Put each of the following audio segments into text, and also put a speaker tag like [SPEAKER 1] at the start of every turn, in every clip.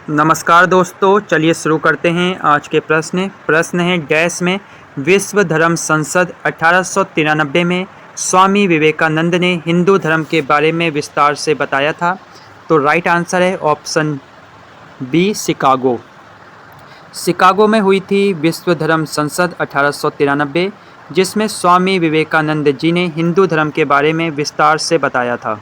[SPEAKER 1] नमस्कार दोस्तों, चलिए शुरू करते हैं आज के प्रश्न है डैश में विश्व धर्म संसद 1893 में स्वामी विवेकानंद ने हिंदू धर्म के बारे में विस्तार से बताया था। तो राइट आंसर है ऑप्शन बी, शिकागो। शिकागो में हुई थी विश्व धर्म संसद 1893, जिसमें स्वामी विवेकानंद जी ने हिंदू धर्म के बारे में विस्तार से बताया था।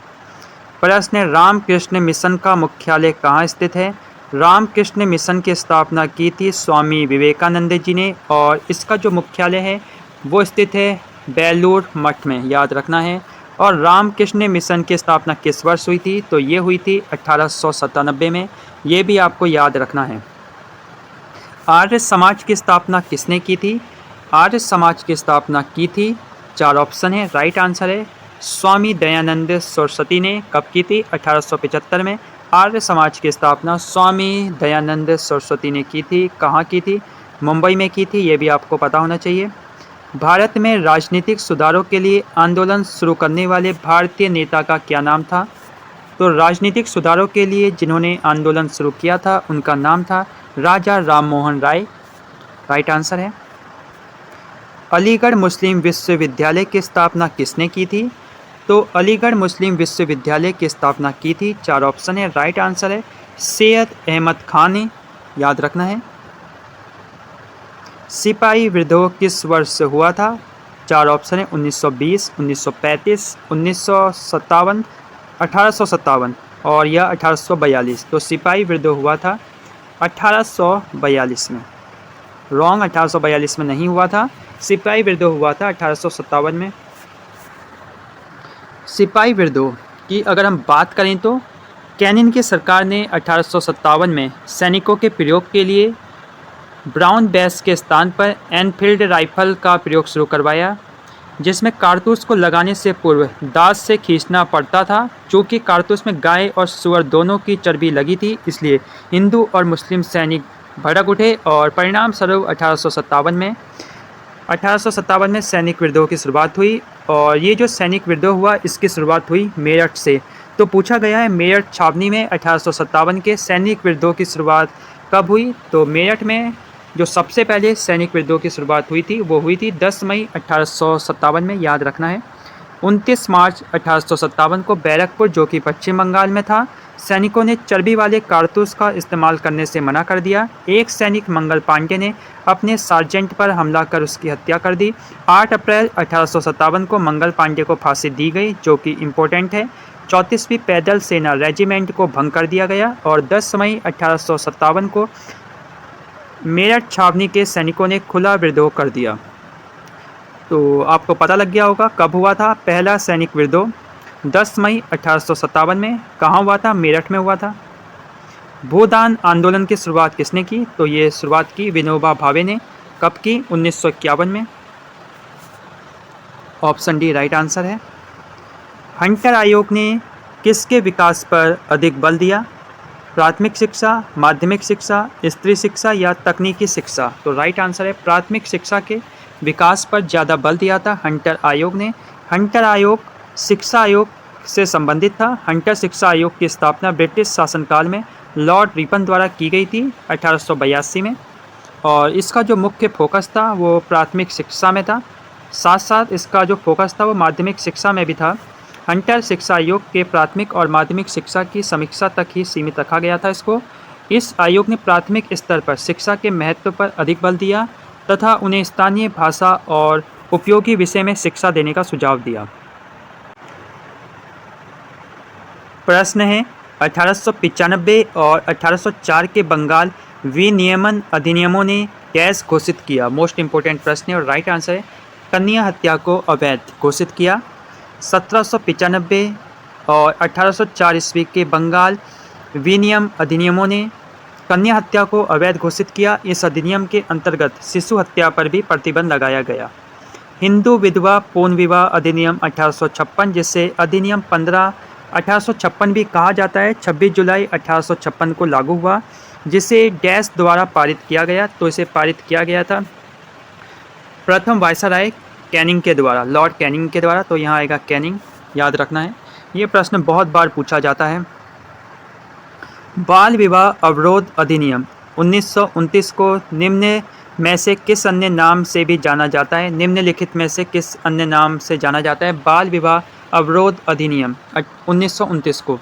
[SPEAKER 1] प्रश्न, रामकृष्ण मिशन का मुख्यालय कहाँ स्थित है? रामकृष्ण मिशन की स्थापना की थी स्वामी विवेकानंद जी ने और इसका जो मुख्यालय है वो स्थित है बेलूर मठ में, याद रखना है। और रामकृष्ण मिशन की स्थापना किस वर्ष हुई थी? तो ये हुई थी 1897 में, ये भी आपको याद रखना है। आर्य समाज की स्थापना किसने की थी? आर्य समाज की स्थापना की थी, 4 ऑप्शन है। राइट आंसर है स्वामी दयानंद सरस्वती ने। कब की थी? 1875 में। आर्य समाज की स्थापना स्वामी दयानंद सरस्वती ने की थी। कहाँ की थी? मुंबई में की थी, ये भी आपको पता होना चाहिए। भारत में राजनीतिक सुधारों के लिए आंदोलन शुरू करने वाले भारतीय नेता का क्या नाम था? तो राजनीतिक सुधारों के लिए जिन्होंने आंदोलन शुरू किया था उनका नाम था राजा राम मोहन राय। राइट आंसर है। अलीगढ़ मुस्लिम विश्वविद्यालय की स्थापना किसने की थी? तो अलीगढ़ मुस्लिम विश्वविद्यालय की स्थापना की थी, 4 ऑप्शन है। राइट आंसर है सैयद अहमद खान ने, याद रखना है। सिपाही विद्रोह किस वर्ष से हुआ था? 4 ऑप्शन है 1920, 1935, 1957, 1857 और यह 1842। तो सिपाही विद्रोह हुआ था 1842 में। रॉन्ग, 1842 में नहीं हुआ था, सिपाही विद्रोह हुआ था 1857 में। सिपाही विद्रोह की अगर हम बात करें तो कैनिन की सरकार ने 1857 में सैनिकों के प्रयोग के लिए ब्राउन बेस के स्थान पर एनफील्ड राइफल का प्रयोग शुरू करवाया, जिसमें कारतूस को लगाने से पूर्व दांत से खींचना पड़ता था। चूँकि कारतूस में गाय और सूअर दोनों की चर्बी लगी थी, इसलिए हिंदू और मुस्लिम सैनिक भड़क उठे और परिणाम स्वरूप 1857 में सैनिक विद्रोह की शुरुआत हुई। और ये जो सैनिक विद्रोह हुआ इसकी शुरुआत हुई मेरठ से। तो पूछा गया है मेरठ छावनी में 1857 के सैनिक विद्रोह की शुरुआत कब हुई? तो मेरठ में जो सबसे पहले सैनिक विद्रोह की शुरुआत हुई थी वो हुई थी 10 मई 1857 में, याद रखना है। 29 मार्च 1857 को बैरकपुर, जो कि पश्चिम बंगाल में था, सैनिकों ने चर्बी वाले कारतूस का इस्तेमाल करने से मना कर दिया। एक सैनिक मंगल पांडे ने अपने सार्जेंट पर हमला कर उसकी हत्या कर दी। 8 अप्रैल 1857 को मंगल पांडे को फांसी दी गई, जो कि इम्पोर्टेंट है। 34वीं पैदल सेना रेजिमेंट को भंग कर दिया गया और 10 मई 1857 को मेरठ छावनी के सैनिकों ने खुला विद्रोह कर दिया। तो आपको पता लग गया होगा कब हुआ था पहला सैनिक विद्रोह। 10 मई 1857 में। कहाँ हुआ था? मेरठ में हुआ था। भूदान आंदोलन की शुरुआत किसने की? तो ये शुरुआत की विनोबा भावे ने। कब की? 1951 में। ऑप्शन डी राइट आंसर है। हंटर आयोग ने किसके विकास पर अधिक बल दिया? प्राथमिक शिक्षा, माध्यमिक शिक्षा, स्त्री शिक्षा या तकनीकी शिक्षा? तो राइट आंसर है प्राथमिक शिक्षा के विकास पर ज़्यादा बल दिया था हंटर आयोग ने। हंटर आयोग शिक्षा आयोग से संबंधित था। हंटर शिक्षा आयोग की स्थापना ब्रिटिश शासनकाल में लॉर्ड रिपन द्वारा की गई थी 1882 में और इसका जो मुख्य फोकस था वो प्राथमिक शिक्षा में था, साथ साथ इसका जो फोकस था वो माध्यमिक शिक्षा में भी था। हंटर शिक्षा आयोग के प्राथमिक और माध्यमिक शिक्षा की समीक्षा तक ही सीमित रखा गया था इसको। इस आयोग ने प्राथमिक स्तर पर शिक्षा के महत्व पर अधिक बल दिया तथा उन्हें स्थानीय भाषा और उपयोगी विषय में शिक्षा देने का सुझाव दिया। प्रश्न है 1895 और 1804 के बंगाल विनियमन अधिनियमों ने डैश घोषित किया। मोस्ट इंपोर्टेंट प्रश्न है और राइट आंसर है कन्या हत्या को अवैध घोषित किया। 1795 और 1804 ईस्वी के बंगाल विनियम अधिनियमों ने कन्या हत्या को अवैध घोषित किया। इस अधिनियम के अंतर्गत शिशु हत्या पर भी प्रतिबंध लगाया गया। हिंदू विधवा पूर्ण विवाह अधिनियम 1856, जिसे अधिनियम 1856 भी कहा जाता है, 26 जुलाई 1856 को लागू हुआ, जिसे डैश द्वारा पारित किया गया। तो इसे पारित किया गया था प्रथम वायसराय कैनिंग के द्वारा, लॉर्ड कैनिंग के द्वारा। तो यहाँ आएगा कैनिंग, याद रखना है। ये प्रश्न बहुत बार पूछा जाता है। बाल विवाह अवरोध अधिनियम 1929 को निम्न में से किस अन्य नाम से भी जाना जाता है? निम्नलिखित में से किस अन्य नाम से जाना जाता है बाल विवाह अवरोध अधिनियम 1929 को?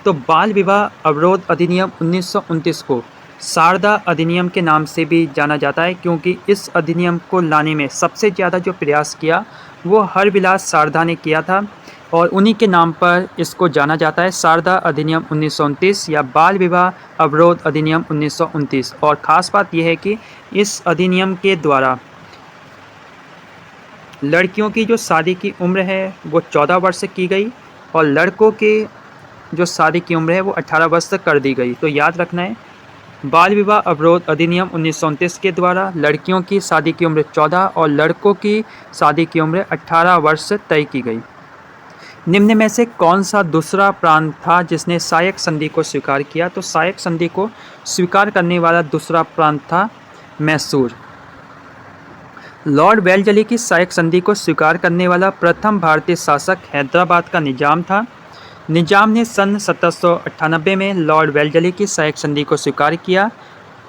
[SPEAKER 1] तो बाल विवाह अवरोध अधिनियम 1929 को शारदा अधिनियम के नाम से भी जाना जाता है, क्योंकि इस अधिनियम को लाने में सबसे ज़्यादा जो प्रयास किया वो हरविलास शारदा ने किया था और उन्हीं के नाम पर इसको जाना जाता है, शारदा अधिनियम 1929 या बाल विवाह अवरोध अधिनियम 1929। और ख़ास बात यह है कि इस अधिनियम के द्वारा लड़कियों की जो शादी की उम्र है वो 14 वर्ष की गई और लड़कों के जो शादी की उम्र है वो 18 वर्ष तक कर दी गई। तो याद रखना है, बाल विवाह अवरोध अधिनियम 1929 के द्वारा लड़कियों की शादी की उम्र 14 और लड़कों की शादी की उम्र 18 वर्ष तय की गई। निम्न में से कौन सा दूसरा प्रांत था जिसने सायक संधि को स्वीकार किया? तो सायक संधि को स्वीकार करने वाला दूसरा प्रांत था मैसूर। लॉर्ड वेल्जली की सायक संधि को स्वीकार करने वाला प्रथम भारतीय शासक हैदराबाद का निजाम था। निजाम ने सन 1798 में लॉर्ड वेल्जली की सायक संधि को स्वीकार किया।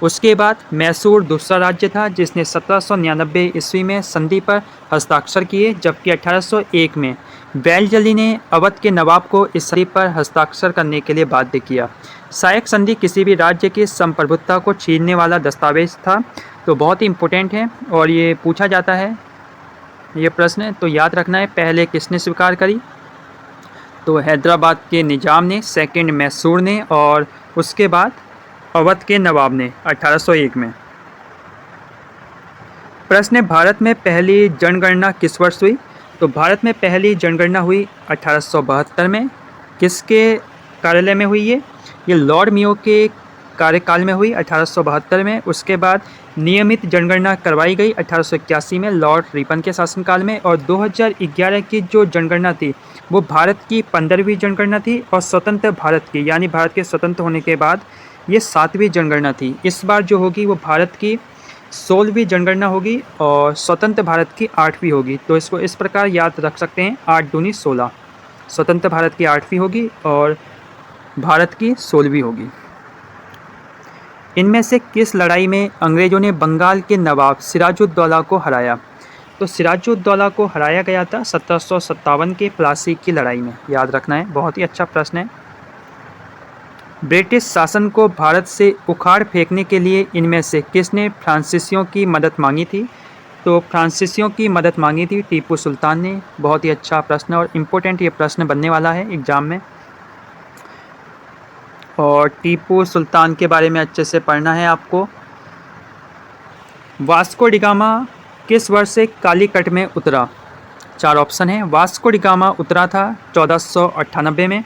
[SPEAKER 1] उसके बाद मैसूर दूसरा राज्य था जिसने 1799 ईस्वी में संधि पर हस्ताक्षर किए, जबकि 1801 में वेल्जली ने अवध के नवाब को इस संधि पर हस्ताक्षर करने के लिए बाध्य किया। सायक संधि किसी भी राज्य की संप्रभुता को छीनने वाला दस्तावेज था, तो बहुत ही इम्पोर्टेंट है और ये पूछा जाता है ये प्रश्न। तो याद रखना है, पहले किसने स्वीकार करी? तो हैदराबाद के निजाम ने, सेकंड मैसूर ने और उसके बाद अवध के नवाब ने 1801 में। प्रश्न है, भारत में पहली जनगणना किस वर्ष हुई? तो भारत में पहली जनगणना हुई 1872 में। किसके कार्यालय में हुई ये लॉर्ड मेयो के कार्यकाल में हुई 1872 में। उसके बाद नियमित जनगणना करवाई गई 1881 में लॉर्ड रिपन के शासनकाल में। और 2011 की जो जनगणना थी वो भारत की 15वीं जनगणना थी और स्वतंत्र भारत की, यानी भारत के स्वतंत्र होने के बाद ये 7वीं जनगणना थी। इस बार जो होगी वो भारत की 16वीं जनगणना होगी और स्वतंत्र भारत की 8वीं होगी। तो इसको इस प्रकार याद रख सकते हैं, 8 दूनी 16। स्वतंत्र भारत की 8वीं होगी और भारत की 16वीं होगी। इनमें से किस लड़ाई में अंग्रेज़ों ने बंगाल के नवाब सिराजुद्दौला को हराया? तो सिराजुद्दौला को हराया गया था 1757 के प्लासी की लड़ाई में। याद रखना है, बहुत ही अच्छा प्रश्न है। ब्रिटिश शासन को भारत से उखाड़ फेंकने के लिए इनमें से किसने फ्रांसीसियों की मदद मांगी थी? तो फ्रांसीसियों की मदद मांगी थी टीपू सुल्तान ने। बहुत ही अच्छा प्रश्न और इम्पोर्टेंट ये प्रश्न बनने वाला है एग्ज़ाम में, और टीपू सुल्तान के बारे में अच्छे से पढ़ना है आपको। वास्को डिगामा किस वर्ष से कालीकट में उतरा? 4 ऑप्शन है। वास्को डिगामा उतरा था 1498 में।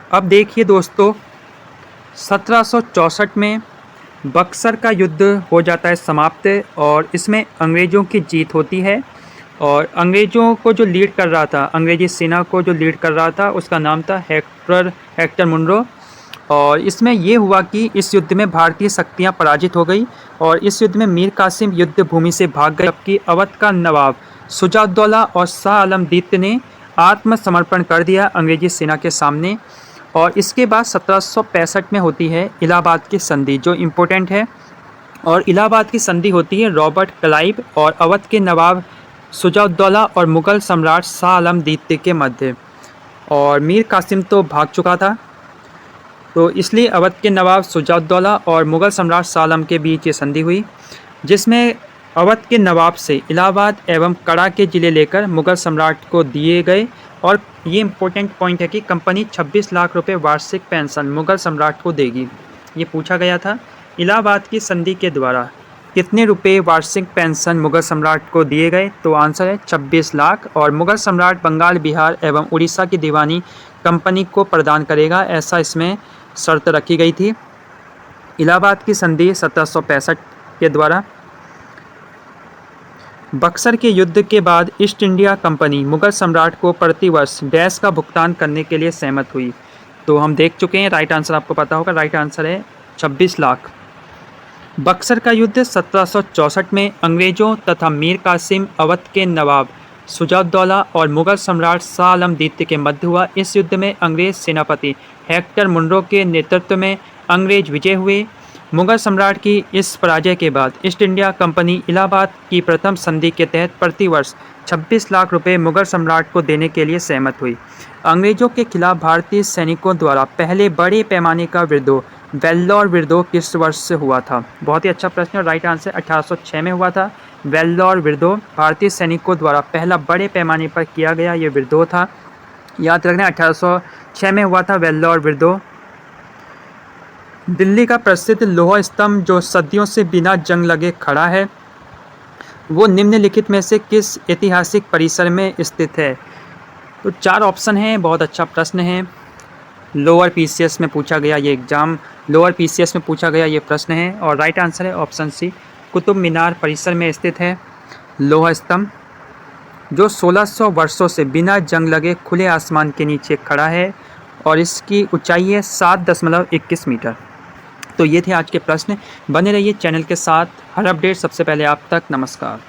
[SPEAKER 1] अब देखिए दोस्तों, 1764 में बक्सर का युद्ध हो जाता है समाप्त और इसमें अंग्रेज़ों की जीत होती है। और अंग्रेज़ों को जो लीड कर रहा था, अंग्रेज़ी सेना को जो लीड कर रहा था, उसका नाम था हेक्टर मुनरो। और इसमें ये हुआ कि इस युद्ध में भारतीय शक्तियाँ पराजित हो गई और इस युद्ध में मीर कासिम युद्ध भूमि से भाग गए, जबकि अवध का नवाब शुजाउद्दौला और शाह आलम द्वितीय ने आत्मसमर्पण कर दिया अंग्रेज़ी सेना के सामने। और इसके बाद 1765 में होती है इलाहाबाद की संधि, जो इम्पोर्टेंट है। और इलाहाबाद की संधि होती है रॉबर्ट क्लाइव और अवध के नवाब शुजाउद्दौला और मुग़ल सम्राट शाह आलम द्वितीय के मध्य। और मीर कासिम तो भाग चुका था, तो इसलिए अवध के नवाब शुजाउद्दौला और मुग़ल सम्राट शाह आलम के बीच ये संधि हुई, जिसमें अवध के नवाब से इलाहाबाद एवं कड़ा के ज़िले लेकर मुग़ल सम्राट को दिए गए। और ये इम्पोर्टेंट पॉइंट है कि कंपनी 26 लाख रुपए वार्षिक पेंशन मुग़ल सम्राट को देगी। ये पूछा गया था, इलाहाबाद की संधि के द्वारा कितने रुपए वार्षिक पेंशन मुग़ल सम्राट को दिए गए? तो आंसर है 26 लाख। और मुग़ल सम्राट बंगाल, बिहार एवं उड़ीसा की दीवानी कंपनी को प्रदान करेगा, ऐसा इसमें शर्त रखी गई थी। इलाहाबाद की संधि 1765 के द्वारा। बक्सर के युद्ध के बाद ईस्ट इंडिया कंपनी मुग़ल सम्राट को प्रतिवर्ष डैश का भुगतान करने के लिए सहमत हुई? तो हम देख चुके हैं, राइट आंसर आपको पता होगा, राइट आंसर है 26 लाख। बक्सर का युद्ध 1764 में अंग्रेजों तथा मीर कासिम अवध के नवाब शुजाउद्दौला और मुगल सम्राट शाह आलम द्वितीय के मध्य हुआ। इस युद्ध में अंग्रेज सेनापति हेक्टर मुनरो के नेतृत्व में अंग्रेज विजय हुए। मुगल सम्राट की इस पराजय के बाद ईस्ट इंडिया कंपनी इलाहाबाद की प्रथम संधि के तहत प्रति वर्ष 26 लाख रुपए मुगल सम्राट को देने के लिए सहमत हुई। अंग्रेजों के खिलाफ भारतीय सैनिकों द्वारा पहले बड़े पैमाने का विद्रोह वेल्लोर विद्रोह किस वर्ष से हुआ था? बहुत ही अच्छा प्रश्न है। राइट आंसर 1806 में हुआ था। वेल्लोर विद्रोह भारतीय सैनिकों द्वारा पहला बड़े पैमाने पर किया गया ये विद्रोह था। याद रखना 1806 में हुआ था वेल्लोर विद्रोह। दिल्ली का प्रसिद्ध लोहा स्तंभ जो सदियों से बिना जंग लगे खड़ा है वो निम्नलिखित में से किस ऐतिहासिक परिसर में स्थित है? तो 4 ऑप्शन हैं। बहुत अच्छा प्रश्न है। लोअर पीसीएस में पूछा गया ये लोअर पीसीएस में पूछा गया ये प्रश्न है और राइट आंसर है ऑप्शन सी, कुतुब मीनार परिसर में स्थित है लोहा स्तंभ जो 1600 वर्षों से बिना जंग लगे खुले आसमान के नीचे खड़ा है और इसकी ऊंचाई है 7.21 मीटर। तो ये थे आज के प्रश्न। बने रहिए चैनल के साथ, हर अपडेट सबसे पहले आप तक। नमस्कार।